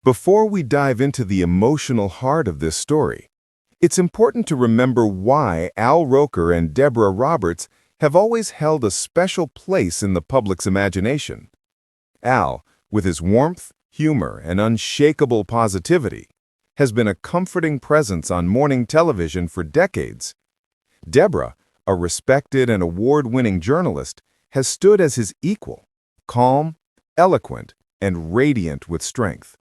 Before we dive into the emotional heart of this story, it's important to remember why Al Roker and Deborah Roberts have always held a special place in the public's imagination. Al, with his warmth, humor, and unshakable positivity, has been a comforting presence on morning television for decades. Deborah, a respected and award-winning journalist, has stood as his equal, calm, eloquent, and radiant with strength.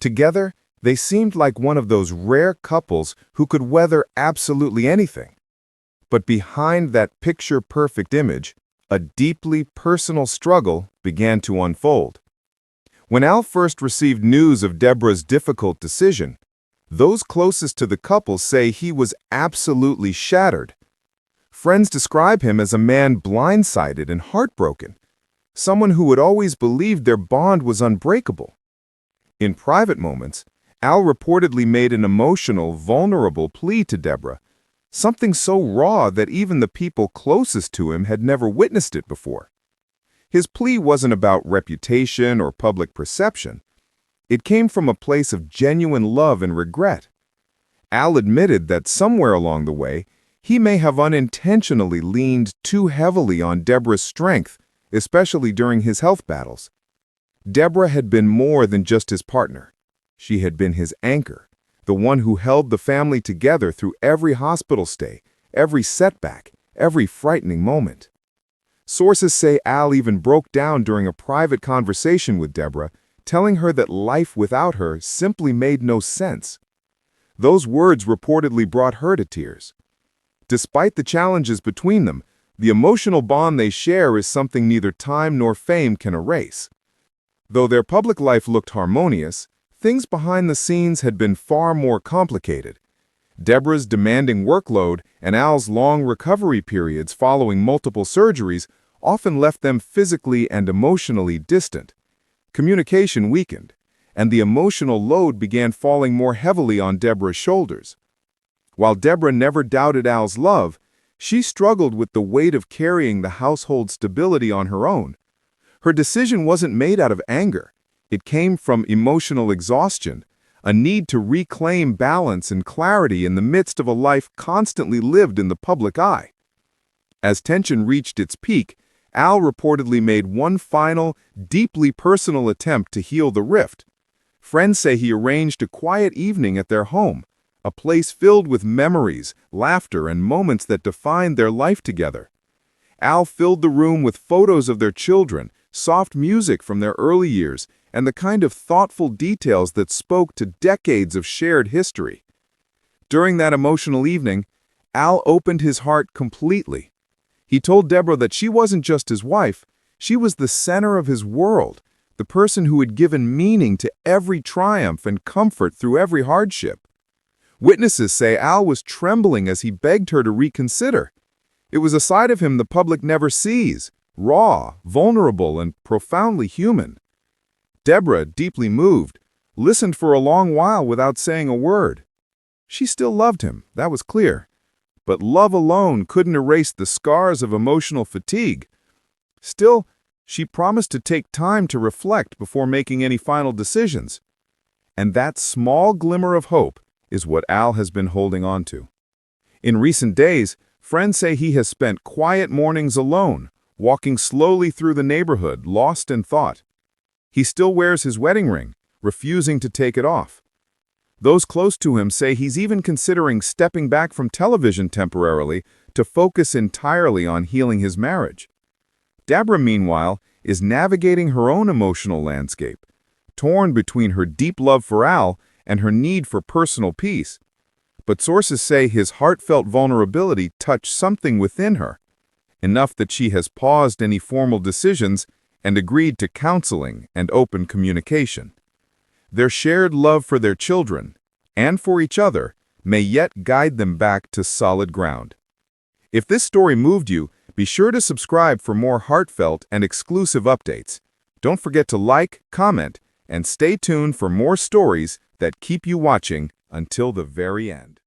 Together, they seemed like one of those rare couples who could weather absolutely anything. But behind that picture-perfect image, a deeply personal struggle began to unfold. When Al first received news of Deborah's difficult decision, those closest to the couple say he was absolutely shattered. Friends describe him as a man blindsided and heartbroken, someone who had always believed their bond was unbreakable. In private moments, Al reportedly made an emotional, vulnerable plea to Deborah, something so raw that even the people closest to him had never witnessed it before. His plea wasn't about reputation or public perception. It came from a place of genuine love and regret. Al admitted that somewhere along the way, he may have unintentionally leaned too heavily on Deborah's strength, especially during his health battles. Deborah had been more than just his partner. She had been his anchor, the one who held the family together through every hospital stay, every setback, every frightening moment. Sources say Al even broke down during a private conversation with Deborah, telling her that life without her simply made no sense. Those words reportedly brought her to tears. Despite the challenges between them, the emotional bond they share is something neither time nor fame can erase. Though their public life looked harmonious, things behind the scenes had been far more complicated. Deborah's demanding workload and Al's long recovery periods following multiple surgeries often left them physically and emotionally distant. Communication weakened, and the emotional load began falling more heavily on Deborah's shoulders. While Deborah never doubted Al's love, she struggled with the weight of carrying the household stability on her own. Her decision wasn't made out of anger. It came from emotional exhaustion, a need to reclaim balance and clarity in the midst of a life constantly lived in the public eye. As tension reached its peak, Al reportedly made one final, deeply personal attempt to heal the rift. Friends say he arranged a quiet evening at their home, a place filled with memories, laughter, and moments that defined their life together. Al filled the room with photos of their children, soft music from their early years, and the kind of thoughtful details that spoke to decades of shared history. During that emotional evening, Al opened his heart completely. He told Deborah that she wasn't just his wife, she was the center of his world, the person who had given meaning to every triumph and comfort through every hardship. Witnesses say Al was trembling as he begged her to reconsider. It was a side of him the public never sees, raw, vulnerable, and profoundly human. Deborah, deeply moved, listened for a long while without saying a word. She still loved him, that was clear. But love alone couldn't erase the scars of emotional fatigue. Still, she promised to take time to reflect before making any final decisions. And that small glimmer of hope is what Al has been holding on to. In recent days, friends say he has spent quiet mornings alone, walking slowly through the neighborhood, lost in thought. He still wears his wedding ring, refusing to take it off. Those close to him say he's even considering stepping back from television temporarily to focus entirely on healing his marriage. Deborah, meanwhile, is navigating her own emotional landscape, torn between her deep love for Al and her need for personal peace. But sources say his heartfelt vulnerability touched something within her, enough that she has paused any formal decisions and agreed to counseling and open communication. Their shared love for their children, and for each other, may yet guide them back to solid ground. If this story moved you, be sure to subscribe for more heartfelt and exclusive updates. Don't forget to like, comment, and stay tuned for more stories that keep you watching until the very end.